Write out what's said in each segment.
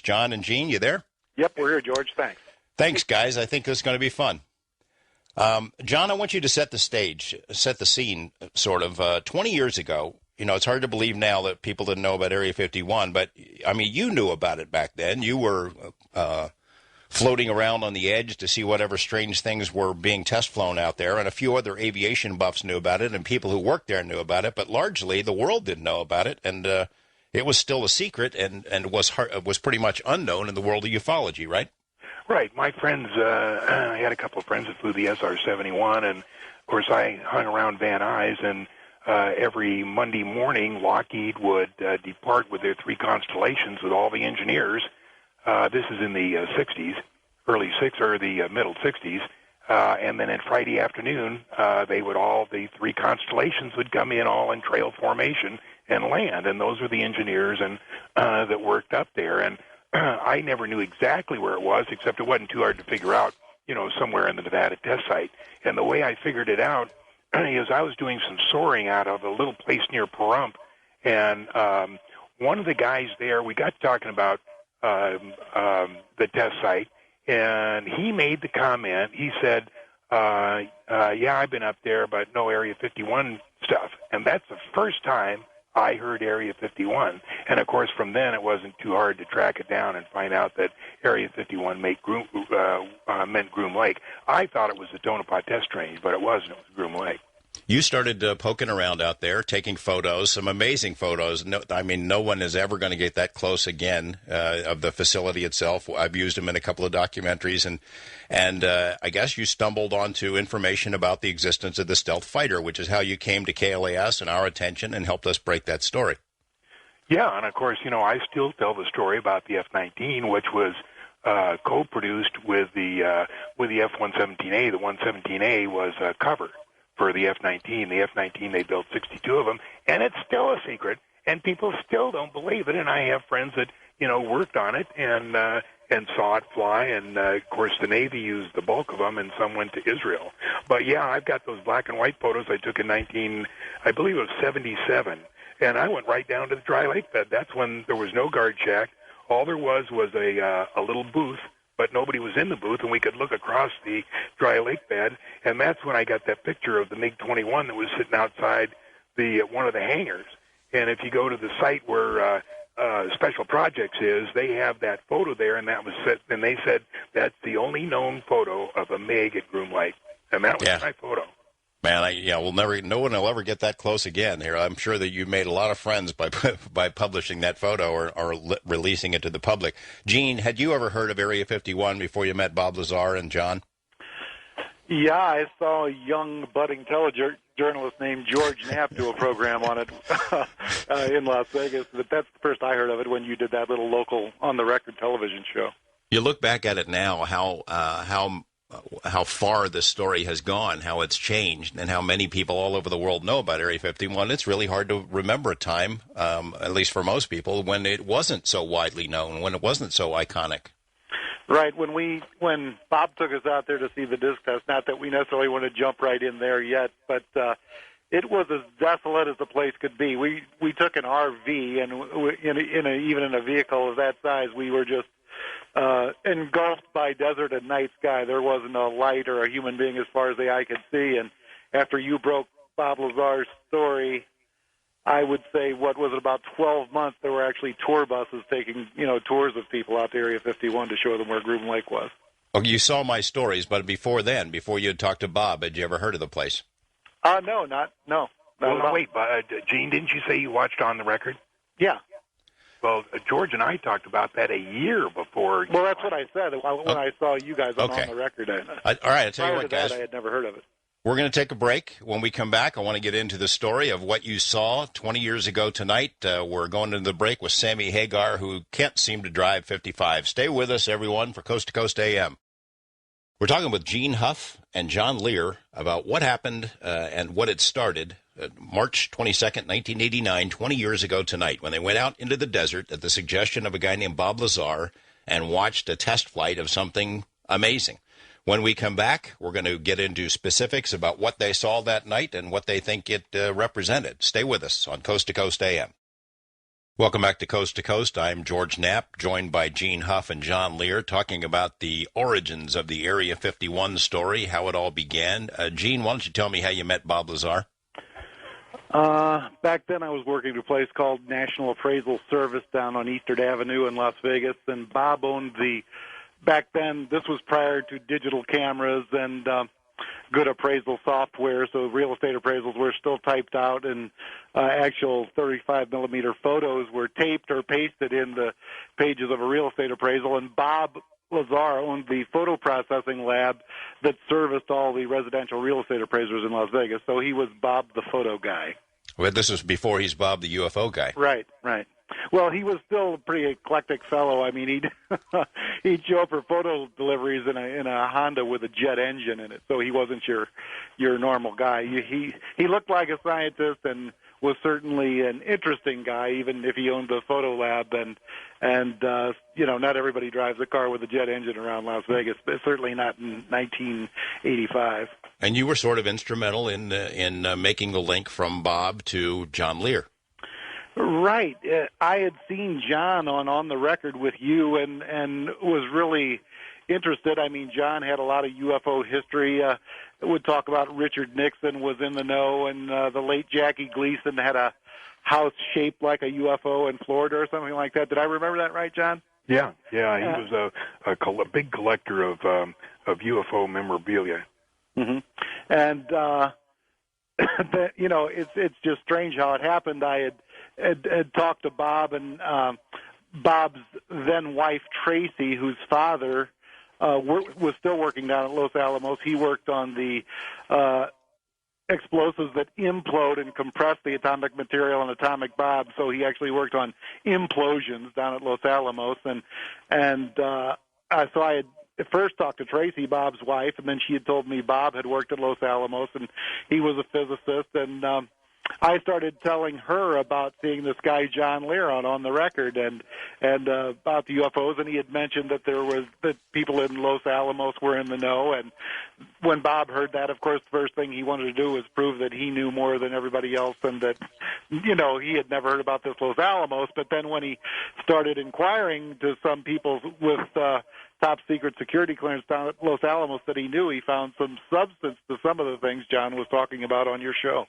John and Gene, you there? Yep, we're here, George. Thanks. Thanks, guys. I think this is going to be fun. John, I want you to set the stage, set the scene, sort of. 20 years ago, it's hard to believe now that people didn't know about Area 51, but, I mean, you knew about it back then. You were floating around on the edge to see whatever strange things were being test flown out there, and a few other aviation buffs knew about it, and people who worked there knew about it, but largely the world didn't know about it, and it was still a secret and was pretty much unknown in the world of ufology, right? Right. My friends, I had a couple of friends that flew the SR-71, and, of course, I hung around Van Nuys, and every Monday morning, Lockheed would depart with their 3 constellations with all the engineers. This is in the 60s, the middle 60s. And then on Friday afternoon, the 3 constellations would come in all in trail formation and land. And those were the engineers that worked up there. And I never knew exactly where it was, except it wasn't too hard to figure out, somewhere in the Nevada test site. And the way I figured it out is I was doing some soaring out of a little place near Pahrump. And one of the guys there, we got talking about the test site, and he made the comment. He said, yeah, I've been up there, but no Area 51 stuff. And that's the first time I heard Area 51. And, of course, from then it wasn't too hard to track it down and find out that Area 51 meant Groom Lake. I thought it was the Tonopah test range, but it wasn't. It was Groom Lake. You started poking around out there, taking photos, some amazing photos. No one is ever going to get that close again of the facility itself. I've used them in a couple of documentaries, and I guess you stumbled onto information about the existence of the stealth fighter, which is how you came to KLAS and our attention and helped us break that story. Yeah, and of course, I still tell the story about the F-19, which was co-produced with the F-117A. The 117A was a cover for the F-19. The F-19, they built 62 of them, and it's still a secret, and people still don't believe it. And I have friends that, worked on it and saw it fly, and, of course, the Navy used the bulk of them, and some went to Israel. But, yeah, I've got those black and white photos I took in I believe it was 77, and I went right down to the dry lake bed. That's when there was no guard shack. All there was a little booth, but nobody was in the booth, and we could look across the dry lake bed, and that's when I got that picture of the MiG-21 that was sitting outside one of the hangars. And if you go to the site where Special Projects is, they have that photo there, and they said that's the only known photo of a MiG at Groom Lake, and that was my photo. Man, no one will ever get that close again here. I'm sure that you made a lot of friends by publishing that photo or releasing it to the public. Gene, had you ever heard of Area 51 before you met Bob Lazar and John? Yeah, I saw a young budding telejournalist named George Knapp do a program on it in Las Vegas. But that's the first I heard of it when you did that little local on-the-record television show. You look back at it now, how far this story has gone, how it's changed, and how many people all over the world know about Area 51. It's really hard to remember a time, at least for most people, when it wasn't so widely known, when it wasn't so iconic. Right. When Bob took us out there to see the disc test, not that we necessarily want to jump right in there yet, but it was as desolate as the place could be. We took an RV, and even in a vehicle of that size, we were just engulfed by desert and night sky. There wasn't a light or a human being as far as the eye could see. And after you broke Bob Lazar's story, I would say, about 12 months, there were actually tour buses taking, tours of people out to Area 51 to show them where Groom Lake was. Oh, you saw my stories, but before you had talked to Bob, had you ever heard of the place? No. Wait, Gene, didn't you say you watched On the Record? Yeah. Well, George and I talked about that a year before. Well, that's what I said when I saw you guys on the record. All right, I'll tell you what, guys. I had never heard of it. We're going to take a break. When we come back, I want to get into the story of what you saw 20 years ago tonight. We're going into the break with Sammy Hagar, who can't seem to drive 55. Stay with us, everyone, for Coast to Coast AM. We're talking with Gene Huff and John Lear about what happened and what it started March 22nd, 1989, 20 years ago tonight, when they went out into the desert at the suggestion of a guy named Bob Lazar and watched a test flight of something amazing. When we come back, we're going to get into specifics about what they saw that night and what they think it represented. Stay with us on Coast to Coast AM. Welcome back to Coast. I'm George Knapp, joined by Gene Huff and John Lear, talking about the origins of the Area 51 story, how it all began. Gene, why don't you tell me how you met Bob Lazar? Back then I was working at a place called National Appraisal Service down on Eastern Avenue in Las Vegas, and Bob owned back then, this was prior to digital cameras and good appraisal software, so real estate appraisals were still typed out, and actual 35-millimeter photos were taped or pasted in the pages of a real estate appraisal, and Bob Lazar owned the photo processing lab that serviced all the residential real estate appraisers in Las Vegas, so he was Bob the photo guy. Well, this was before he's Bob the UFO guy. Right. Well, he was still a pretty eclectic fellow. I mean, he'd show up for photo deliveries in a Honda with a jet engine in it, so he wasn't your normal guy. He looked like a scientist and was certainly an interesting guy, even if he owned the photo lab. And not everybody drives a car with a jet engine around Las Vegas, but certainly not in 1985. And you were sort of instrumental in making the link from Bob to John Lear. Right. I had seen John on the record with you and was really interested. I mean, John had a lot of UFO history. Would talk about Richard Nixon was in the know, and the late Jackie Gleason had a house shaped like a UFO in Florida or something like that. Did I remember that right, John? Yeah. He was a big collector of UFO memorabilia. Mm-hmm. And it's just strange how it happened. I had talked to Bob, and Bob's then wife Tracy, whose father was still working down at Los Alamos. He worked on the explosives that implode and compress the atomic material and atomic bombs. So he actually worked on implosions down at Los Alamos, and so I had first talked to Tracy, Bob's wife, and then she had told me Bob had worked at Los Alamos and he was a physicist, and I started telling her about seeing this guy John Lear on the record and about the UFOs, and he had mentioned that people in Los Alamos were in the know. And when Bob heard that, of course, the first thing he wanted to do was prove that he knew more than everybody else, and that he had never heard about this Los Alamos. But then when he started inquiring to some people with top secret security clearance down at Los Alamos that he knew, he found some substance to some of the things John was talking about on your show.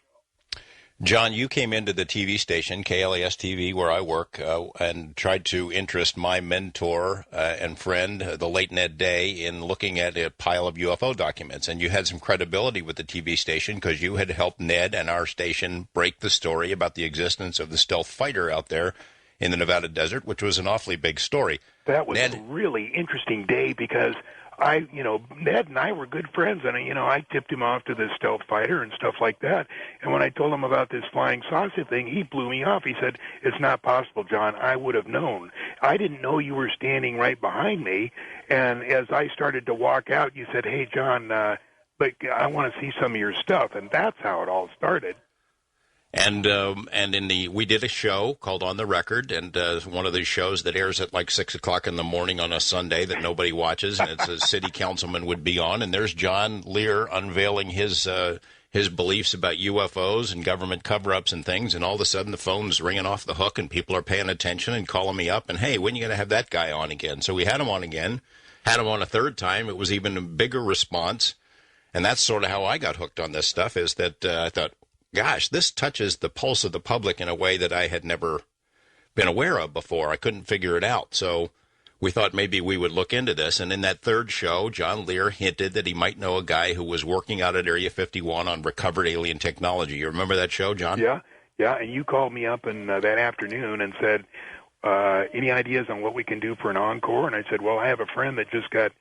John, you came into the TV station, KLAS TV, where I work, and tried to interest my mentor and friend, the late Ned Day, in looking at a pile of UFO documents. And you had some credibility with the TV station because you had helped Ned and our station break the story about the existence of the stealth fighter out there in the Nevada desert, which was an awfully big story. That was a really interesting day because Ned and I were good friends, and, I tipped him off to this stealth fighter and stuff like that. And when I told him about this flying saucer thing, he blew me off. He said, "It's not possible, John. I would have known. I didn't know you were standing right behind me." And as I started to walk out, you said, "Hey, John, but I want to see some of your stuff." And that's how it all started. And we did a show called On the Record, and one of these shows that airs at like 6 o'clock in the morning on a Sunday that nobody watches, and it's a city councilman would be on, and there's John Lear unveiling his beliefs about UFOs and government cover-ups and things, and all of a sudden the phone's ringing off the hook, and people are paying attention and calling me up, and hey, when are you going to have that guy on again? So we had him on again, had him on a third time. It was even a bigger response, and that's sort of how I got hooked on this stuff, is that I thought, gosh, this touches the pulse of the public in a way that I had never been aware of before. I couldn't figure it out. So we thought maybe we would look into this. And in that third show, John Lear hinted that he might know a guy who was working out at Area 51 on recovered alien technology. You remember that show, John? Yeah. And you called me up that afternoon and said, any ideas on what we can do for an encore? And I said, well, I have a friend that just got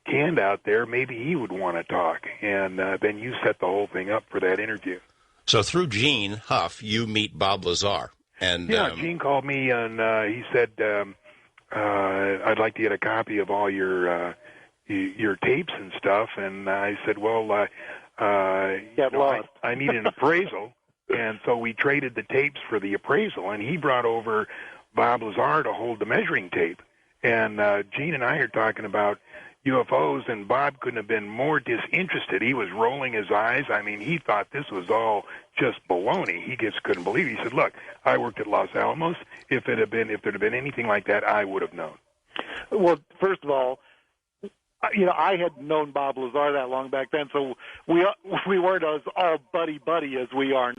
canned out there. Maybe he would want to talk. And then you set the whole thing up for that interview. So through Gene Huff, you meet Bob Lazar. And Gene called me, and he said, I'd like to get a copy of all your tapes and stuff. And I said, well, I need an appraisal. And so we traded the tapes for the appraisal, and he brought over Bob Lazar to hold the measuring tape. And Gene and I are talking about, UFOs, and Bob couldn't have been more disinterested. He was rolling his eyes. I mean, he thought this was all just baloney. He just couldn't believe it. He said, "Look, I worked at Los Alamos. If there'd have been anything like that, I would have known." Well, first of all, I had known Bob Lazar that long back then, so we weren't as all buddy as we are